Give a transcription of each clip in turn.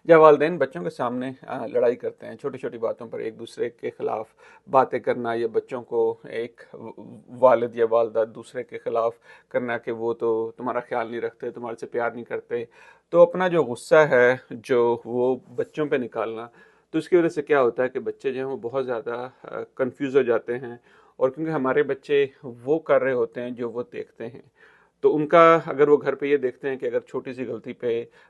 जब वालिदैन बच्चों के सामने लड़ाई करते हैं, छोटी छोटी बातों पर एक दूसरे के खिलाफ बातें करना, या बच्चों को एक वालिद या वालदा दूसरे के खिलाफ करना कि वो तो तुम्हारा ख्याल नहीं रखते, तुम्हारे से प्यार नहीं करते, तो अपना जो गुस्सा है जो वो बच्चों पे निकालना, तो उसकी वजह से क्या होता है कि बच्चे जो हैं वो बहुत ज़्यादा कंफ्यूज हो जाते हैं। और क्योंकि हमारे बच्चे वो कर रहे होते हैं जो वो देखते हैं, तो उनका अगर वो घर पे ये देखते हैं कि अगर छोटी सी गलती पे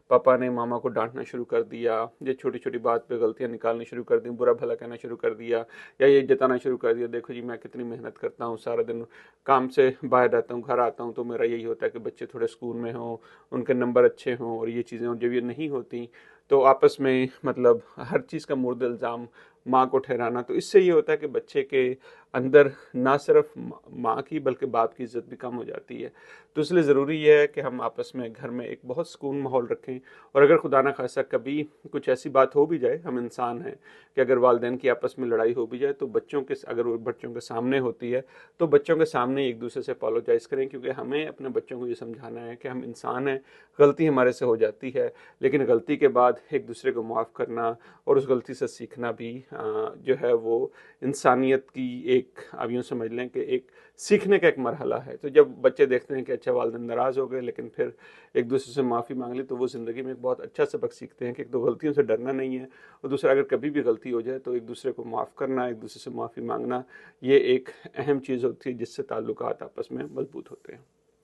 पापा ने मामा को डांटना शुरू कर दिया, या छोटी छोटी बात पे गलतियां निकालनी शुरू कर दी, बुरा भला कहना शुरू कर दिया, या ये जताना शुरू कर दिया, देखो जी मैं कितनी मेहनत करता हूँ, सारा दिन काम से बाहर रहता हूँ, घर आता हूँ तो मेरा यही होता है कि बच्चे थोड़े स्कूल में हों, उनके नंबर अच्छे हों और ये चीज़ें, और जब ये नहीं होती तो आपस में मतलब हर चीज़ का मुर्द इल्ज़ाम माँ को ठहराना, तो इससे ये होता है कि बच्चे के अंदर ना सिर्फ माँ की बल्कि बाप की इज्जत भी कम हो जाती है। तो इसलिए ज़रूरी ये है कि हम आपस में घर में एक बहुत सुकून माहौल रखें। और अगर खुदा ना खास्ता कभी कुछ ऐसी बात हो भी जाए, हम इंसान हैं, कि अगर वालिदैन की आपस में लड़ाई हो भी जाए, तो बच्चों के, अगर वो बच्चों के सामने होती है, तो बच्चों के सामने एक दूसरे से अपोलोजाइज़ करें, क्योंकि हमें अपने बच्चों को ये समझाना है कि हम इंसान हैं, गलती हमारे से हो जाती है, लेकिन गलती के बाद एक दूसरे को माफ़ करना और उस गलती से सीखना भी जो है वो इंसानियत की एक, आप यूँ समझ लें कि एक सीखने का एक मरहला है। तो जब बच्चे देखते हैं कि अच्छा वालिदैन नाराज़ हो गए लेकिन फिर एक दूसरे से माफ़ी मांग ली, तो वो ज़िंदगी में एक बहुत अच्छा सबक सीखते हैं कि एक तो गलतियों से डरना नहीं है, और दूसरा अगर कभी भी गलती हो जाए तो एक दूसरे को माफ़ करना, एक दूसरे से माफ़ी मांगना, ये एक अहम चीज़ होती है जिससे ताल्लुकात आपस में मजबूत होते हैं।